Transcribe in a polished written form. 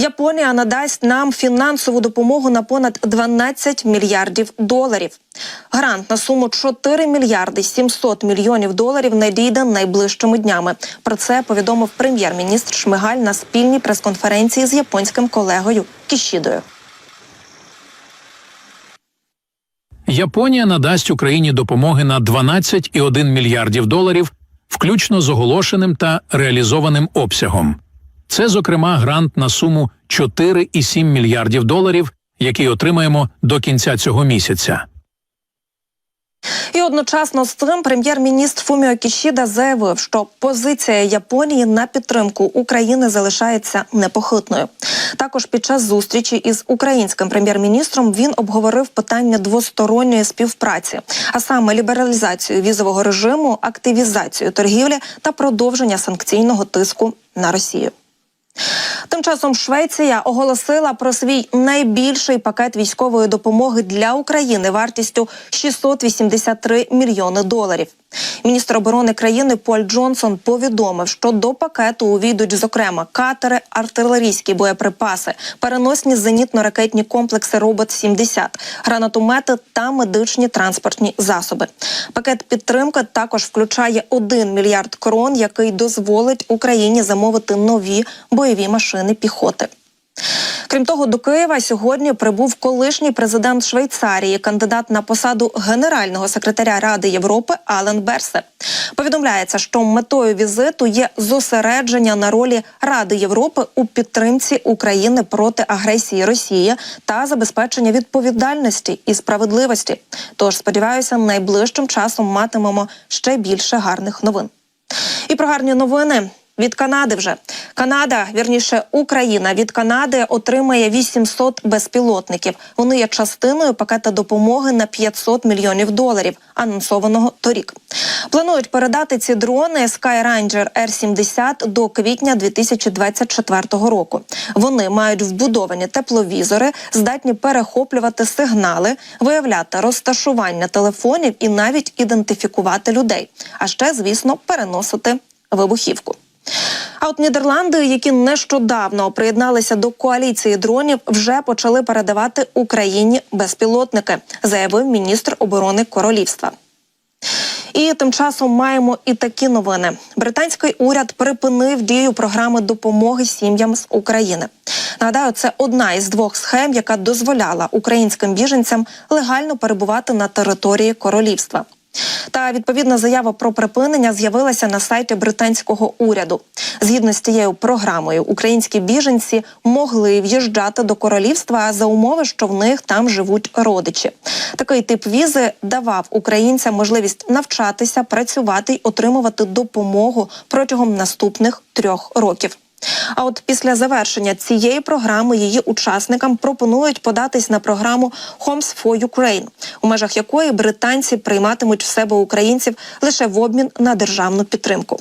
Японія надасть нам фінансову допомогу на понад 12 мільярдів доларів. Грант на суму 4 мільярди 700 мільйонів доларів надійде найближчими днями. Про це повідомив прем'єр-міністр Шмигаль на спільній прес-конференції з японським колегою Кішідою. Японія надасть Україні допомоги на 12,1 мільярдів доларів, включно з оголошеним та реалізованим обсягом. Це, зокрема, грант на суму 4,7 мільярдів доларів, який отримаємо до кінця цього місяця. І одночасно з цим прем'єр-міністр Фуміо Кішіда заявив, що позиція Японії на підтримку України залишається непохитною. Також під час зустрічі із українським прем'єр-міністром він обговорив питання двосторонньої співпраці, а саме лібералізацію візового режиму, активізацію торгівлі та продовження санкційного тиску на Росію. Тим часом Швеція оголосила про свій найбільший пакет військової допомоги для України вартістю 683 мільйони доларів. Міністр оборони країни Поль Джонсон повідомив, що до пакету увійдуть, зокрема, катери, артилерійські боєприпаси, переносні зенітно-ракетні комплекси «Робот-70», гранатомети та медичні транспортні засоби. Пакет підтримки також включає 1 мільярд крон, який дозволить Україні замовити нові бойові машини піхоти. Крім того, до Києва сьогодні прибув колишній президент Швейцарії, кандидат на посаду генерального секретаря Ради Європи Ален Берсе. Повідомляється, що метою візиту є зосередження на ролі Ради Європи у підтримці України проти агресії Росії та забезпечення відповідальності і справедливості. Тож, сподіваюся, найближчим часом матимемо ще більше гарних новин. І про гарні новини від Канади вже. Україна від Канади отримає 800 безпілотників. Вони є частиною пакета допомоги на 500 мільйонів доларів, анонсованого торік. Планують передати ці дрони Skyranger R-70 до квітня 2024 року. Вони мають вбудовані тепловізори, здатні перехоплювати сигнали, виявляти розташування телефонів і навіть ідентифікувати людей. А ще, звісно, переносити вибухівку. А от Нідерланди, які нещодавно приєдналися до коаліції дронів, вже почали передавати Україні безпілотники, заявив міністр оборони королівства. І тим часом маємо і такі новини. Британський уряд припинив дію програми допомоги сім'ям з України. Нагадаю, це одна із двох схем, яка дозволяла українським біженцям легально перебувати на території королівства. Та відповідна заява про припинення з'явилася на сайті британського уряду. Згідно з тією програмою, українські біженці могли в'їжджати до королівства за умови, що в них там живуть родичі. Такий тип візи давав українцям можливість навчатися, працювати й отримувати допомогу протягом наступних 3 років. А от після завершення цієї програми її учасникам пропонують податись на програму Homes for Ukraine, у межах якої британці прийматимуть в себе українців лише в обмін на державну підтримку.